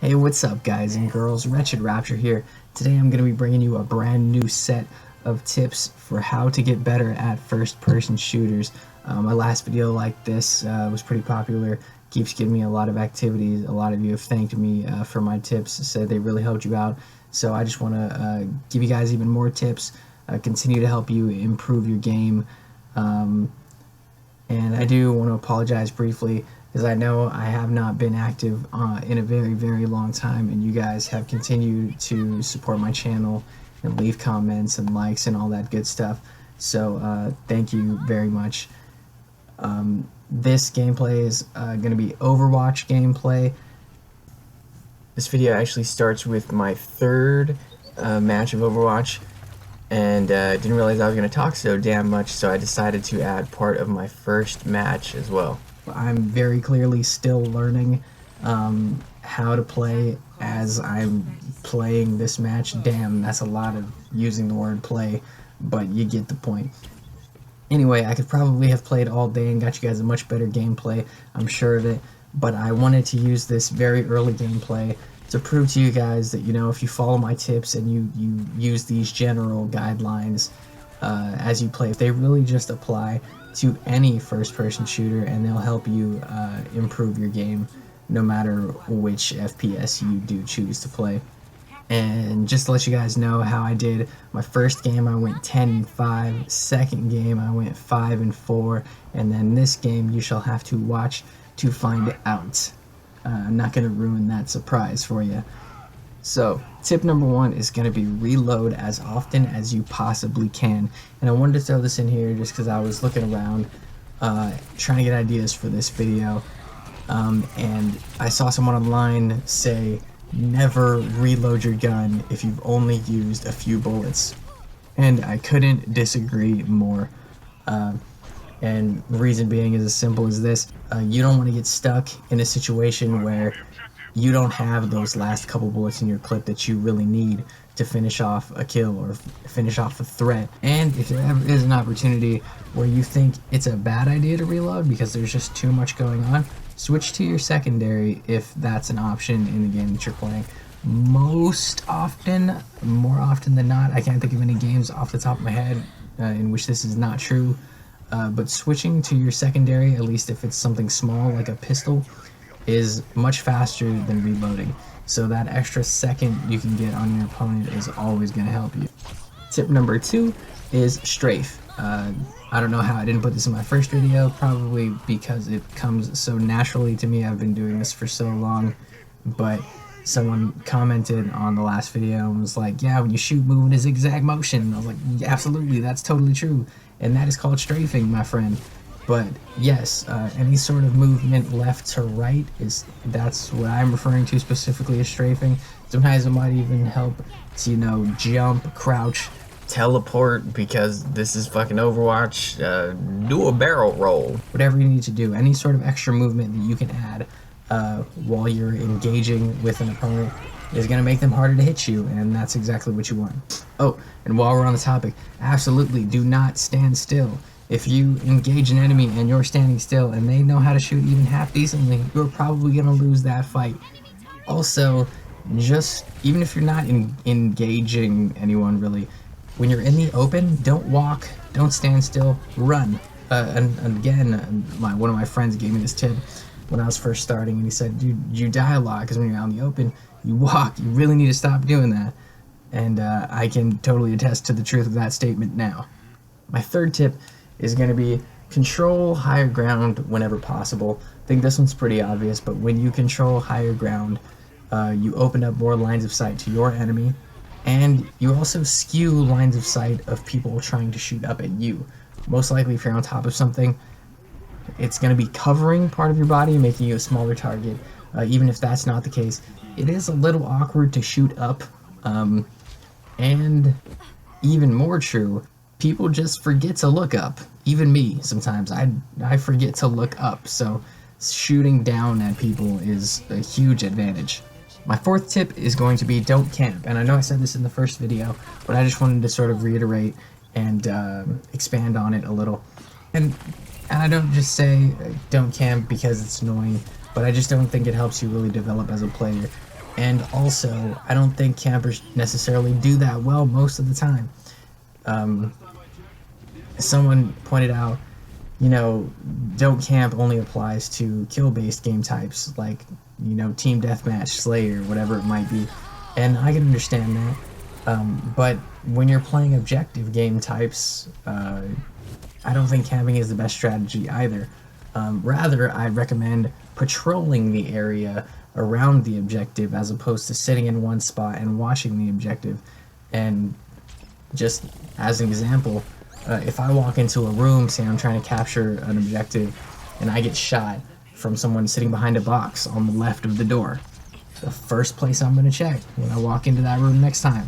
Hey, what's up guys and girls, Wretched Rapture here. Today I'm going to be bringing you a brand new set of tips for how to get better at first-person shooters. My last video like this was pretty popular, keeps giving me a lot of activities. A lot of you have thanked me for my tips, said they really helped you out. So I just want to give you guys even more tips, continue to help you improve your game. And I do want to apologize briefly, because I know I have not been active in a very long time, and you guys have continued to support my channel and leave comments and likes and all that good stuff. So thank you very much. This gameplay is going to be Overwatch gameplay. This video actually starts with my third match of Overwatch, and didn't realize I was going to talk so damn much, so I decided to add part of my first match as well. I'm very clearly still learning how to play as I'm playing this match. Damn, that's a lot of using the word play, but you get the point. Anyway, I could probably have played all day and got you guys a much better gameplay, I'm sure of it, but I wanted to use this very early gameplay to prove to you guys that, you know, if you follow my tips and you use these general guidelines as you play, they really just apply to any first-person shooter, and they'll help you improve your game no matter which FPS you do choose to play. And just to let you guys know how I did, my first game I went 10-5, second game I went 5-4, and then this game you shall have to watch to find out. I'm not going to ruin that surprise for you. So, tip number one is going to be reload as often as you possibly can. And I wanted to throw this in here just because I was looking around trying to get ideas for this video. And I saw someone online say, never reload your gun if you've only used a few bullets. And I couldn't disagree more. And the reason being is as simple as this. You don't want to get stuck in a situation where you don't have those last couple bullets in your clip that you really need to finish off a kill or finish off a threat. And if there ever is an opportunity where you think it's a bad idea to reload because there's just too much going on, switch to your secondary if that's an option in the game that you're playing. Most often, more often than not, I can't think of any games off the top of my head in which this is not true, but switching to your secondary, at least if it's something small like a pistol, is much faster than reloading. So that extra second you can get on your opponent is always going to help you. Tip number two is strafe. I don't know how I didn't put this in my first video, probably because it comes so naturally to me. I've been doing this for so long, but someone commented on the last video and was like, yeah, when you shoot, move in a zigzag motion. And I was like, yeah, absolutely, that's totally true. And that is called strafing, my friend. But yes, any sort of movement left to right, that's what I'm referring to specifically as strafing. Sometimes it might even help to, you know, jump, crouch, teleport, because this is fucking Overwatch. Do a barrel roll. Whatever you need to do, any sort of extra movement that you can add while you're engaging with an opponent is going to make them harder to hit you, and that's exactly what you want. Oh, and while we're on the topic, absolutely do not stand still. If you engage an enemy and you're standing still and they know how to shoot even half decently, you're probably going to lose that fight. Also, just even if you're not engaging anyone really, when you're in the open, don't walk, don't stand still, run. And again, one of my friends gave me this tip when I was first starting, and he said, dude, you die a lot because when you're out in the open, you walk. You really need to stop doing that. And I can totally attest to the truth of that statement now. My third tip is going to be control higher ground whenever possible. I think this one's pretty obvious, but when you control higher ground, you open up more lines of sight to your enemy, and you also skew lines of sight of people trying to shoot up at you. Most likely, if you're on top of something, it's going to be covering part of your body, making you a smaller target. Even if that's not the case, it is a little awkward to shoot up, and even more true, people just forget to look up. Even me, sometimes. I forget to look up, so shooting down at people is a huge advantage. My fourth tip is going to be don't camp, and I know I said this in the first video, but I just wanted to sort of reiterate and expand on it a little. And I don't just say don't camp because it's annoying, but I just don't think it helps you really develop as a player. And also, I don't think campers necessarily do that well most of the time. Um, Someone pointed out, you know, don't camp only applies to kill-based game types like, you know, team deathmatch, Slayer, whatever it might be, and I can understand that. But when you're playing objective game types, I don't think camping is the best strategy either. Rather, I'd recommend patrolling the area around the objective as opposed to sitting in one spot and watching the objective. And just as an example, if I walk into a room, say I'm trying to capture an objective, and I get shot from someone sitting behind a box on the left of the door, the first place I'm going to check when I walk into that room next time,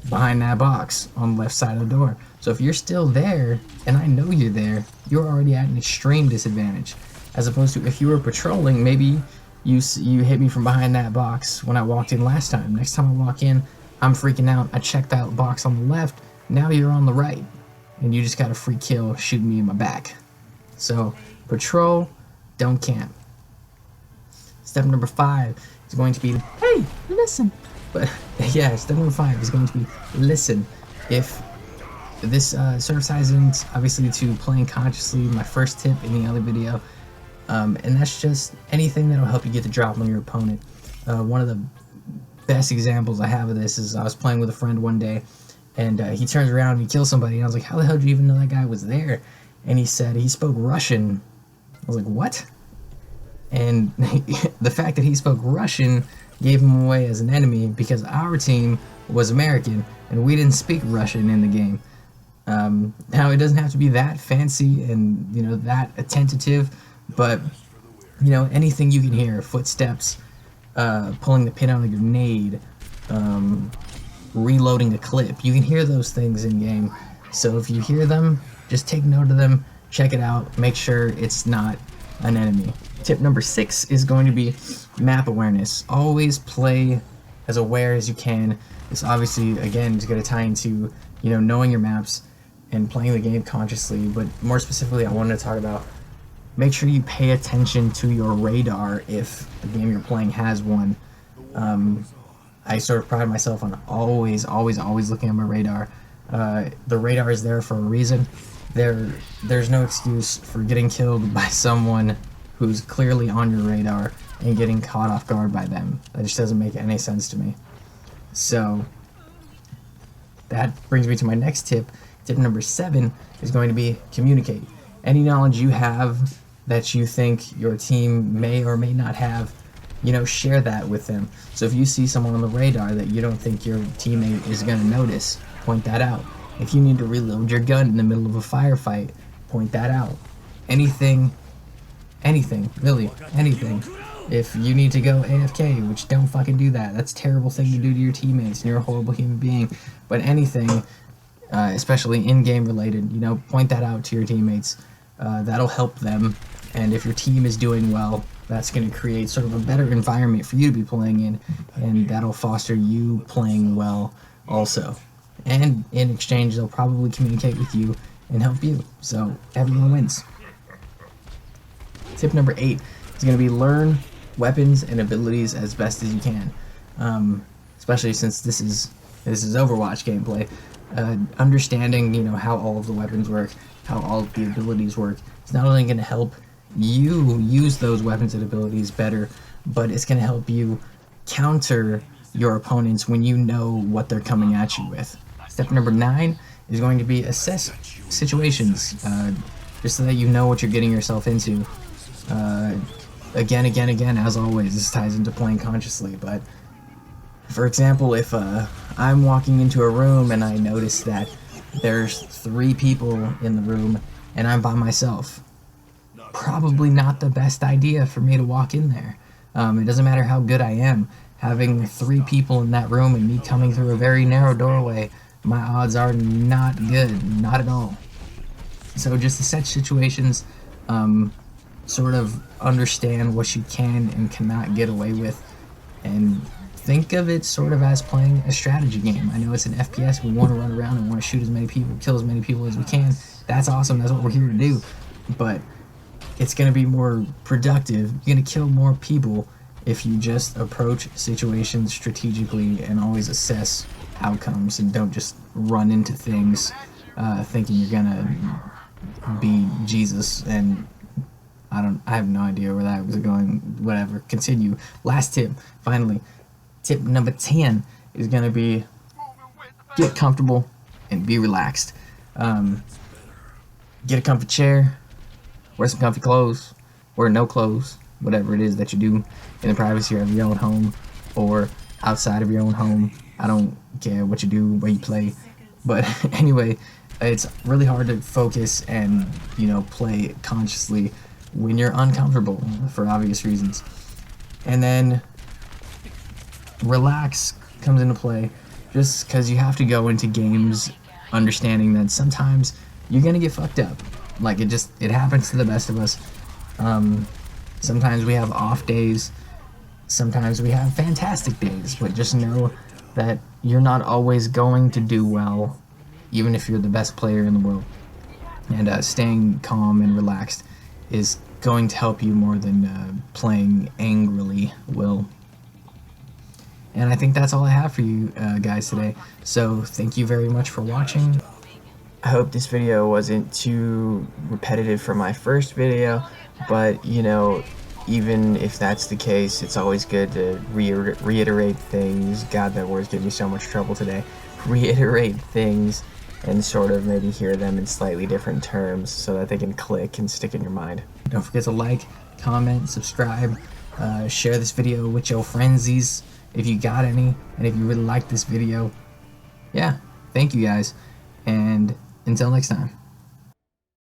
behind that box on the left side of the door. So if you're still there, and I know you're there, you're already at an extreme disadvantage. As opposed to if you were patrolling, maybe you hit me from behind that box when I walked in last time. Next time I walk in, I'm freaking out. I check that box on the left. Now you're on the right, and you just got a free kill shooting me in my back. So patrol, don't camp. Step number 5 is going to be, hey, listen. But yeah, step number 5 is going to be listen. If this sort of ties in obviously to playing consciously, my first tip in the other video, and that's just anything that'll help you get the drop on your opponent. One of the best examples I have of this is I was playing with a friend one day, and he turns around and he kills somebody, and I was like, how the hell did you even know that guy was there? And he said he spoke Russian. I was like, what? And the fact that he spoke Russian gave him away as an enemy because our team was American and we didn't speak Russian in the game. Now it doesn't have to be that fancy and, you know, that attentive, but, you know, anything you can hear, footsteps, pulling the pin on a grenade, reloading a clip, you can hear those things in game. So if you hear them, just take note of them, check it out, make sure it's not an enemy. Tip number 6 is going to be map awareness. Always play as aware as you can. This obviously, again, is going to tie into, you know, knowing your maps and playing the game consciously, but more specifically I wanted to talk about make sure you pay attention to your radar if the game you're playing has one. I sort of pride myself on always looking at my radar. The radar is there for a reason. There's no excuse for getting killed by someone who's clearly on your radar and getting caught off guard by them. That just doesn't make any sense to me. So that brings me to my next tip. Tip number 7 is going to be communicate. Any knowledge you have that you think your team may or may not have, you know, share that with them. So if you see someone on the radar that you don't think your teammate is going to notice, point that out. If you need to reload your gun in the middle of a firefight, point that out. Anything, really, anything. If you need to go AFK, which don't fucking do that. That's a terrible thing to do to your teammates, and you're a horrible human being. But anything, especially in-game related, you know, point that out to your teammates. That'll help them, and if your team is doing well, that's going to create sort of a better environment for you to be playing in, and that'll foster you playing well also. And in exchange, they'll probably communicate with you and help you, so everyone wins. Tip number 8 is going to be learn weapons and abilities as best as you can, especially since this is Overwatch gameplay. Understanding, you know, how all of the weapons work, how all of the abilities work, it's not only going to help you use those weapons and abilities better, but it's going to help you counter your opponents when you know what they're coming at you with. Step number 9 is going to be assess situations, just so that you know what you're getting yourself into. Again, as always, this ties into playing consciously, but for example, if I'm walking into a room and I notice that there's 3 people in the room and I'm by myself, probably not the best idea for me to walk in there. It doesn't matter how good I am. Having 3 people in that room and me coming through a very narrow doorway, my odds are not good, not at all. So just to set situations, sort of understand what you can and cannot get away with, and think of it sort of as playing a strategy game. I know it's an FPS, we want to run around and want to shoot as many people, kill as many people as we can. That's awesome, that's what we're here to do. But it's going to be more productive, you're going to kill more people if you just approach situations strategically and always assess outcomes and don't just run into things thinking you're gonna be Jesus. And I have no idea where that was going. Whatever, continue. Last tip, finally, tip number 10 is gonna be get comfortable and be relaxed. Get a comfy chair, wear some comfy clothes, wear no clothes, whatever it is that you do in the privacy of your own home or outside of your own home. I don't care what you do, where you play. But anyway, it's really hard to focus and, play consciously when you're uncomfortable for obvious reasons. And then relax comes into play just because you have to go into games understanding that sometimes you're gonna get fucked up. Like, it happens to the best of us. Sometimes we have off days, sometimes we have fantastic days, but just know that you're not always going to do well, even if you're the best player in the world. And staying calm and relaxed is going to help you more than playing angrily will. And I think that's all I have for you guys today. So thank you very much for watching. I hope this video wasn't too repetitive for my first video, but even if that's the case, it's always good to reiterate things. God, that word's giving me so much trouble today. Reiterate things and sort of maybe hear them in slightly different terms so that they can click and stick in your mind. Don't forget to like, comment, subscribe, share this video with your friendsies if you got any, and if you really like this video. Yeah, thank you guys, and until next time.